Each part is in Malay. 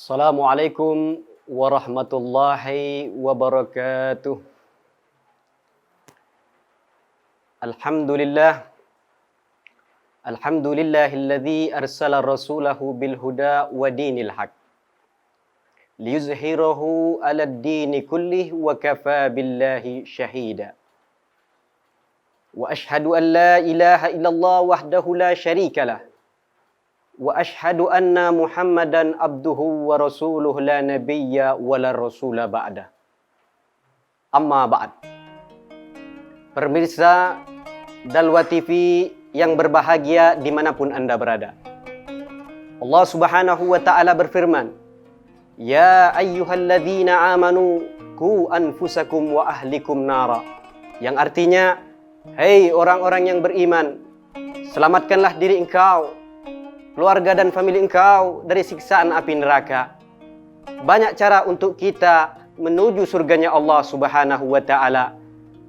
Assalamualaikum warahmatullahi wabarakatuh. Alhamdulillah. Alhamdulillahilladzi arsala rasulahu bil huda wa dinil haq. Liyuzhirahu 'alad dini kullih wa kafa billahi syahida. Wa ashhadu an la ilaha illallah wahdahu la syarikalah. Wa ashhadu anna Muhammadan abduhu wa rasuluhu la nabiyya wa la rasula ba'da. Amma ba'd. Pemirsa Dalwa TV yang berbahagia dimanapun Anda berada. Allah Subhanahu wa ta'ala berfirman, Ya ayyuhalladzina amanu ku anfusakum wa ahlikum nara. Yang artinya, hei orang-orang yang beriman, selamatkanlah diri engkau, keluarga dan famili engkau dari siksaan api neraka. Banyak cara untuk kita menuju surganya Allah Subhanahu wa ta'ala.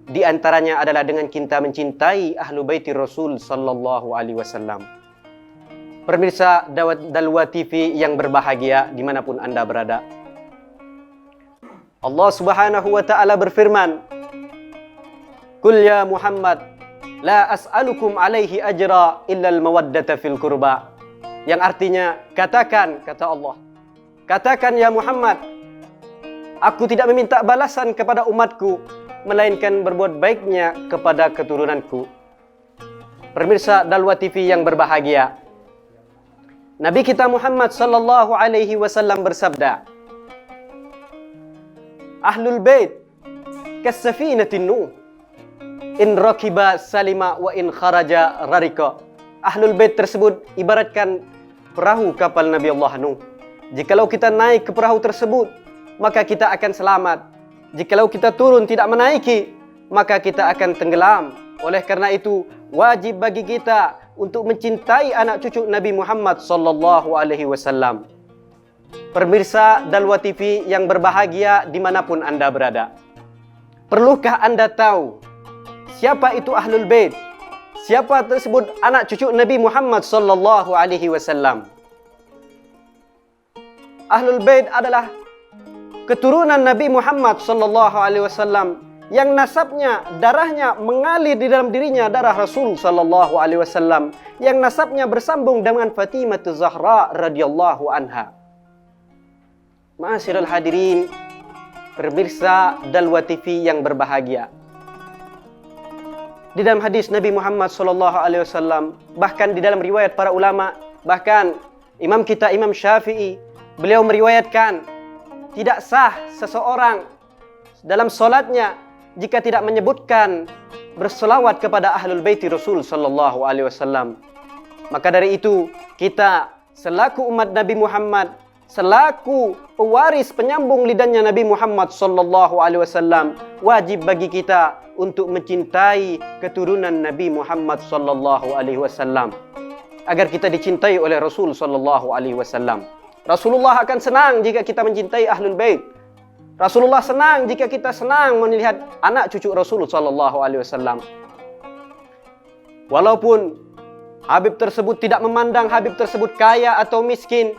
Di antaranya adalah dengan kita mencintai ahlu baiti Rasul sallallahu alaihi wasallam. Pemirsa Dalwa TV yang berbahagia dimanapun Anda berada. Allah Subhanahu wa ta'ala berfirman, Qul ya Muhammad, la as'alukum alaihi ajra illa al-mawaddata fil qurba. Yang artinya, katakan, kata Allah, katakan ya Muhammad, aku tidak meminta balasan kepada umatku, melainkan berbuat baiknya kepada keturunanku. Pemirsa Dalwa TV yang berbahagia, Nabi kita Muhammad sallallahu alaihi wasallam bersabda, Ahlul bait kasafinatin nuh, in rakiba salima wa in kharaja rarika. Ahlul bait tersebut ibaratkan perahu kapal Nabi Allah Nuh. Jikalau kita naik ke perahu tersebut, maka kita akan selamat. Jikalau kita turun tidak menaiki, maka kita akan tenggelam. Oleh karena itu, wajib bagi kita untuk mencintai anak cucu Nabi Muhammad sallallahu alaihi wasallam. Pemirsa Dalwa TV yang berbahagia dimanapun Anda berada. Perlukah Anda tahu siapa itu Ahlul Bait? Siapa tersebut anak cucu Nabi Muhammad sallallahu alaihi wasallam? Ahlul Bait adalah keturunan Nabi Muhammad sallallahu alaihi wasallam yang nasabnya, darahnya mengalir di dalam dirinya darah Rasul sallallahu alaihi wasallam, yang nasabnya bersambung dengan Fatimah Zahra radhiyallahu anha. Ma'asyiral hadirin, pemirsa Dalwa TV yang berbahagia. Di dalam hadis Nabi Muhammad sallallahu alaihi wasallam, bahkan di dalam riwayat para ulama, bahkan imam kita Imam Syafi'i, beliau meriwayatkan tidak sah seseorang dalam solatnya jika tidak menyebutkan berselawat kepada Ahlul Baiti Rasul sallallahu alaihi wasallam. Maka dari itu, kita selaku umat Nabi Muhammad, selaku pewaris penyambung lidahnya Nabi Muhammad sallallahu alaihi wasallam, wajib bagi kita untuk mencintai keturunan Nabi Muhammad sallallahu alaihi wasallam agar kita dicintai oleh Rasul sallallahu alaihi wasallam. Rasulullah akan senang jika kita mencintai Ahlul Bait. Rasulullah senang jika kita senang melihat anak cucu Rasul sallallahu alaihi wasallam. Walaupun Habib tersebut tidak memandang Habib tersebut kaya atau miskin,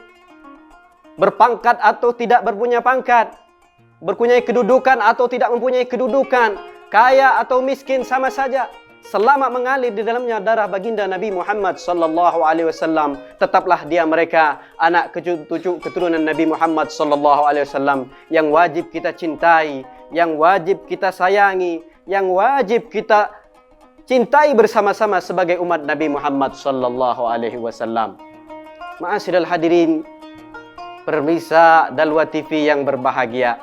berpangkat atau tidak berpunya pangkat, berpunyai kedudukan atau tidak mempunyai kedudukan, kaya atau miskin sama saja, selama mengalir di dalamnya darah baginda Nabi Muhammad sallallahu alaihi wasallam, tetaplah dia mereka anak cucu keturunan Nabi Muhammad sallallahu alaihi wasallam yang wajib kita cintai, yang wajib kita sayangi, yang wajib kita cintai bersama-sama sebagai umat Nabi Muhammad sallallahu alaihi wasallam. Ma'asyiral hadirin, pemirsa Dalwa TV yang berbahagia,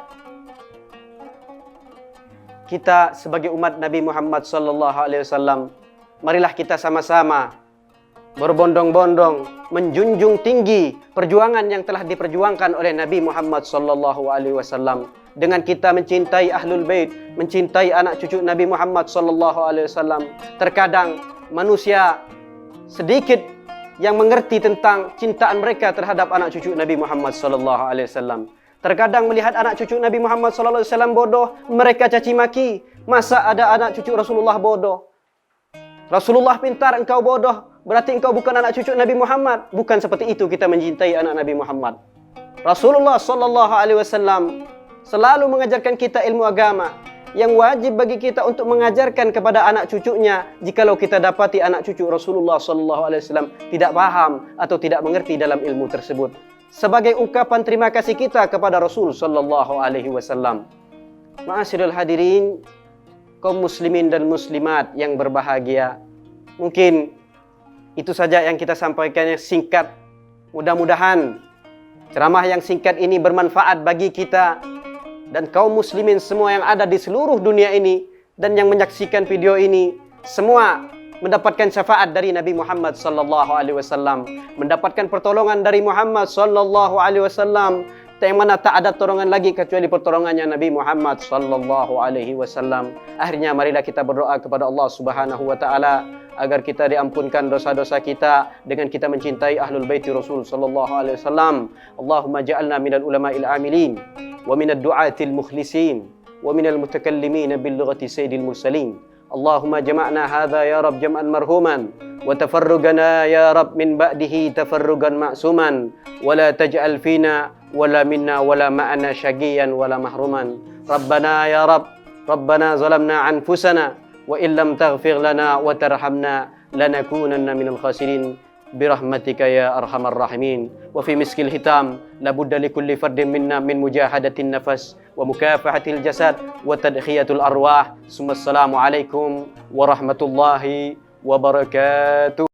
kita sebagai umat Nabi Muhammad sallallahu alaihi wasallam, marilah kita sama-sama berbondong-bondong menjunjung tinggi perjuangan yang telah diperjuangkan oleh Nabi Muhammad sallallahu alaihi wasallam dengan kita mencintai Ahlul Bait, mencintai anak cucu Nabi Muhammad sallallahu alaihi wasallam. Terkadang manusia sedikit yang mengerti tentang cintaan mereka terhadap anak cucu Nabi Muhammad sallallahu alaihi wasallam. Terkadang melihat anak cucu Nabi Muhammad sallallahu alaihi wasallam bodoh, mereka caci maki. Masa ada anak cucu Rasulullah bodoh? Rasulullah pintar, engkau bodoh, berarti engkau bukan anak cucu Nabi Muhammad. Bukan seperti itu kita mencintai anak Nabi Muhammad. Rasulullah sallallahu alaihi wasallam selalu mengajarkan kita ilmu agama yang wajib bagi kita untuk mengajarkan kepada anak cucunya jikalau kita dapati anak cucu Rasulullah sallallahu alaihi wasallam tidak paham atau tidak mengerti dalam ilmu tersebut. Sebagai ungkapan terima kasih kita kepada Rasul sallallahu alaihi wasallam. Ma'asyiral hadirin, kaum muslimin dan muslimat yang berbahagia. Mungkin itu saja yang kita sampaikan yang singkat. Mudah-mudahan ceramah yang singkat ini bermanfaat bagi kita dan kaum muslimin semua yang ada di seluruh dunia ini dan yang menyaksikan video ini semua mendapatkan syafaat dari Nabi Muhammad sallallahu alaihi wasallam, mendapatkan pertolongan dari Muhammad sallallahu alaihi wasallam, yang mana tak ada pertolongan lagi kecuali pertolongannya Nabi Muhammad sallallahu alaihi wasallam. Akhirnya marilah kita berdoa kepada Allah Subhanahu wa taala agar kita diampunkan dosa-dosa kita dengan kita mencintai ahlul baiti Rasul sallallahu alaihi wasallam. Allahumma ja'alna minal ulama'il amilin wa minad du'atil mukhlisin wa minal mutakallimin bil lughati sayyidil mursalin. Allahumma jama'na hadha ya rab jam'an marhuman wa tafarrugana ya rab min ba'dihi tafarrugan ma'suman wa la taj'al fina wala minna wala ma'ana syaqiyan wala mahruman. Rabbana ya rab, Rabbana zalamna anfusana wa illam taghfir lana wa tarhamna lanakunanna minal khasirin birahmatika ya arhamar rahimin. Wa fi miskil hitam labudda likulli fardin minna min mujahadatin nafas wa mukafahatil jasad wa tadkhiyatul arwah. Assalamu alaikum warahmatullahi wabarakatuh.